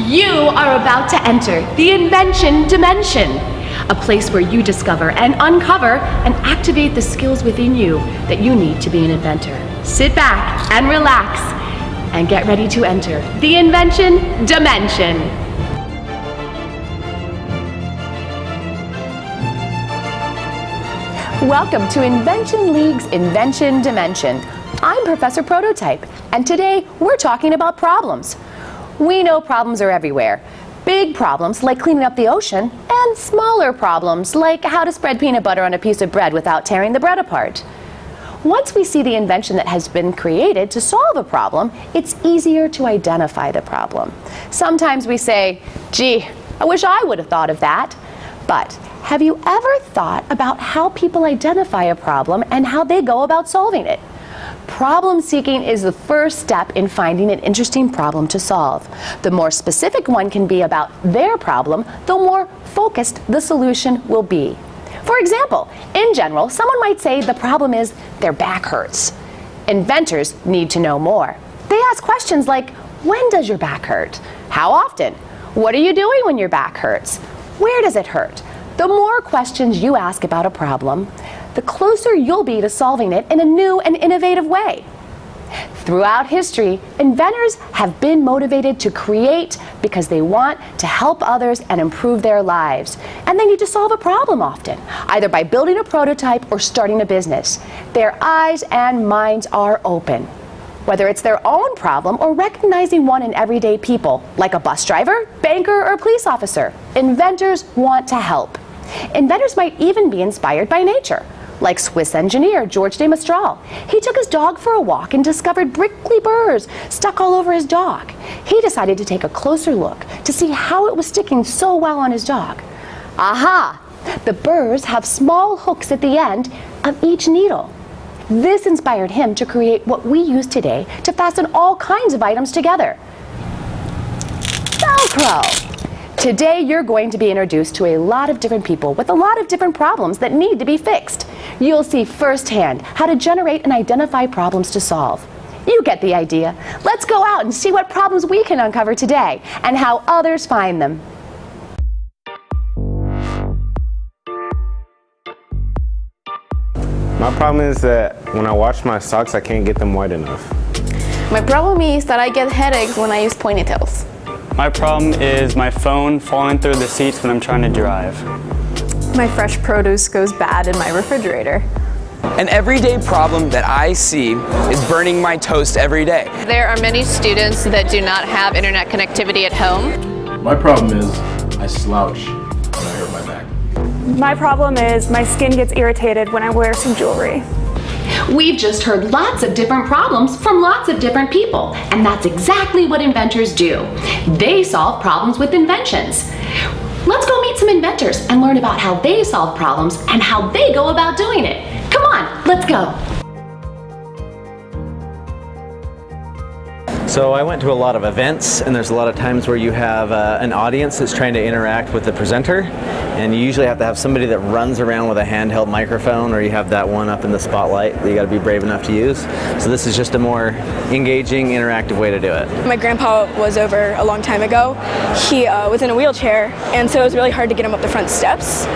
You are about to enter the Invention dimension, a place where you discover and uncover and activate the skills within you that you need to be an inventor. Sit back and relax and get ready to enter the Invention dimension. Welcome to Invention League's Invention Dimension. I'm Professor Prototype, and today we're talking about problems. We know problems are everywhere. Big problems like cleaning up the ocean, and smaller problems like how to spread peanut butter on a piece of bread without tearing the bread apart. Once we see the invention that has been created to solve a problem, it's easier to identify the problem. Sometimes we say, gee, I wish I would have thought of that. But have you ever thought about how people identify a problem and how they go about solving it? Problem seeking is the first step in finding an interesting problem to solve. The more specific one can be about their problem, the more focused the solution will be. For example, in general, someone might say the problem is their back hurts. Inventors need to know more. They ask questions like, when does your back hurt? How often? What are you doing when your back hurts? Where does it hurt? The more questions you ask about a problem, the closer you'll be to solving it in a new and innovative way. Throughout history, inventors have been motivated to create because they want to help others and improve their lives. And they need to solve a problem often, either by building a prototype or starting a business. Their eyes and minds are open. Whether it's their own problem or recognizing one in everyday people, like a bus driver, banker, or police officer, inventors want to help. Inventors might even be inspired by nature, like Swiss engineer George de Mestral. He took his dog for a walk and discovered prickly burrs stuck all over his dog. He decided to take a closer look to see how it was sticking so well on his dog. Aha! The burrs have small hooks at the end of each needle. This inspired him to create what we use today to fasten all kinds of items together. Velcro! Today you're going to be introduced to a lot of different people with a lot of different problems that need to be fixed. You'll see firsthand how to generate and identify problems to solve. You get the idea. Let's go out and see what problems we can uncover today and how others find them. My problem is that when I wash my socks, I can't get them white enough. My problem is that I get headaches when I use ponytails. My problem is my phone falling through the seats when I'm trying to drive. My fresh produce goes bad in my refrigerator. An everyday problem that I see is burning my toast every day. There are many students that do not have internet connectivity at home. My problem is I slouch when I hurt my back. My problem is my skin gets irritated when I wear some jewelry. We've just heard lots of different problems from lots of different people, and that's exactly what inventors do. They solve problems with inventions. Let's go meet some inventors and learn about how they solve problems and how they go about doing it. Come on, let's go. So I went to a lot of events, and there's a lot of times where you have an audience that's trying to interact with the presenter, and you usually have to have somebody that runs around with a handheld microphone, or you have that one up in the spotlight that you got to be brave enough to use. So this is just a more engaging, interactive way to do it. My grandpa was over a long time ago. He was in a wheelchair, and so it was really hard to get him up the front steps.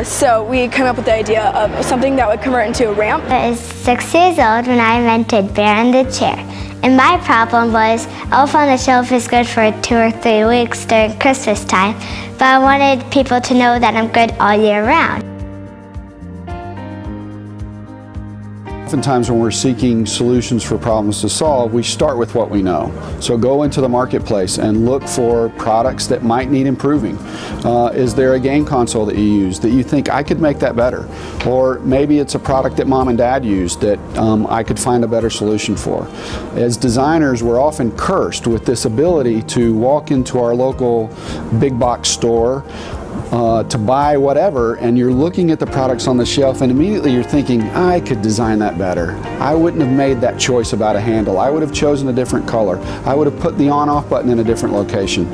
So we came up with the idea of something that would convert into a ramp. I was 6 years old when I invented Bear in the Chair. And my problem was Elf on the Shelf is good for 2 or 3 weeks during Christmas time, but I wanted people to know that I'm good all year round. Oftentimes when we're seeking solutions for problems to solve, we start with what we know. So go into the marketplace and look for products that might need improving. Is there a game console that you use that you think I could make that better? Or maybe it's a product that mom and dad used that I could find a better solution for. As designers, we're often cursed with this ability to walk into our local big box store, to buy whatever, and you're looking at the products on the shelf and immediately you're thinking, I could design that better. I wouldn't have made that choice about a handle. I would have chosen a different color. I would have put the on-off button in a different location.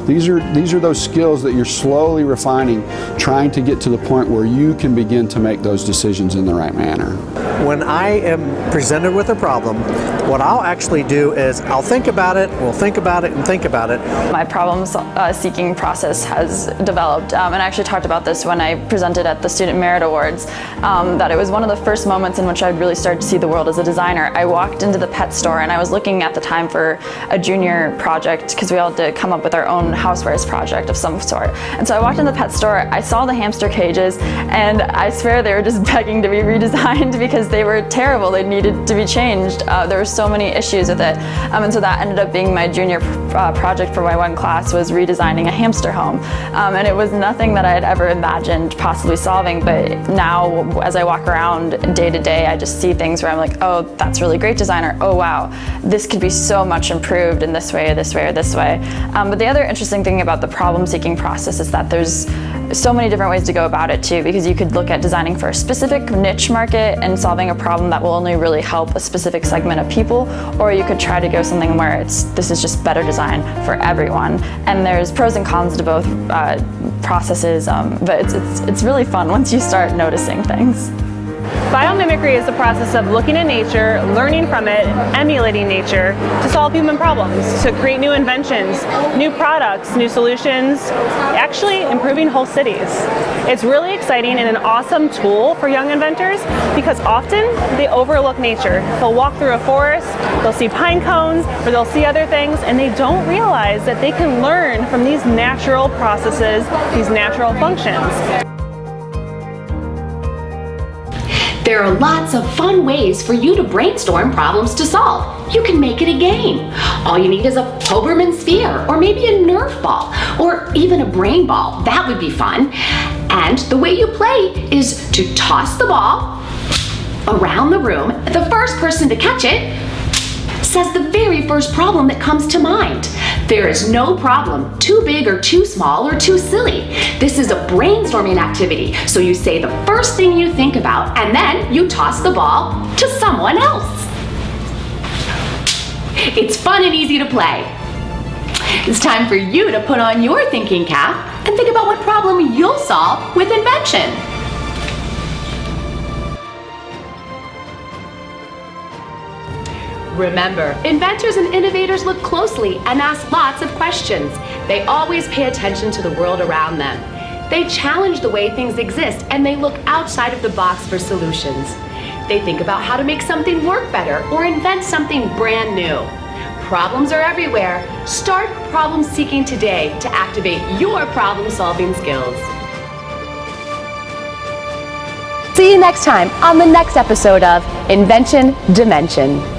These are those skills that you're slowly refining, trying to get to the point where you can begin to make those decisions in the right manner. When I am presented with a problem, what I'll actually do is I'll think about it, we'll think about it and think about it. My problem-seeking process has developed, and I actually talked about this when I presented at the Student Merit Awards, that it was one of the first moments in which I really started to see the world as a designer. I walked into the pet store and I was looking at the time for a junior project because we all had to come up with our own housewares project of some sort. And so I walked in the pet store, I saw the hamster cages, and I swear they were just begging to be redesigned because they were terrible. They needed to be changed. There were so many issues with it. And so that ended up being my junior project for my one class, was redesigning a hamster home. And it was nothing that I had ever imagined possibly solving, but now as I walk around day to day, I just see things where I'm like, oh, that's really great, designer. Oh wow, this could be so much improved in this way, or this way, or this way. But the other interesting thing about the problem-seeking process is that there's so many different ways to go about it too, because you could look at designing for a specific niche market and solving a problem that will only really help a specific segment of people, or you could try to go something where this is just better design for everyone. And there's pros and cons to both processes, but it's really fun once you start noticing things. Biomimicry is the process of looking at nature, learning from it, emulating nature to solve human problems, to create new inventions, new products, new solutions, actually improving whole cities. It's really exciting and an awesome tool for young inventors because often they overlook nature. They'll walk through a forest, they'll see pine cones, or they'll see other things, and they don't realize that they can learn from these natural processes, these natural functions. There are lots of fun ways for you to brainstorm problems to solve. You can make it a game. All you need is a Hoberman sphere, or maybe a Nerf ball, or even a brain ball. That would be fun. And the way you play is to toss the ball around the room. The first person to catch it says the very first problem that comes to mind. There is no problem too big or too small or too silly. This is a brainstorming activity. So you say the first thing you think about, and then you toss the ball to someone else. It's fun and easy to play. It's time for you to put on your thinking cap and think about what problem you'll solve with Invention. Remember, inventors and innovators look closely and ask lots of questions. They always pay attention to the world around them. They challenge the way things exist, and they look outside of the box for solutions. They think about how to make something work better or invent something brand new. Problems are everywhere. Start problem seeking today to activate your problem-solving skills. See you next time on the next episode of Invention Dimension.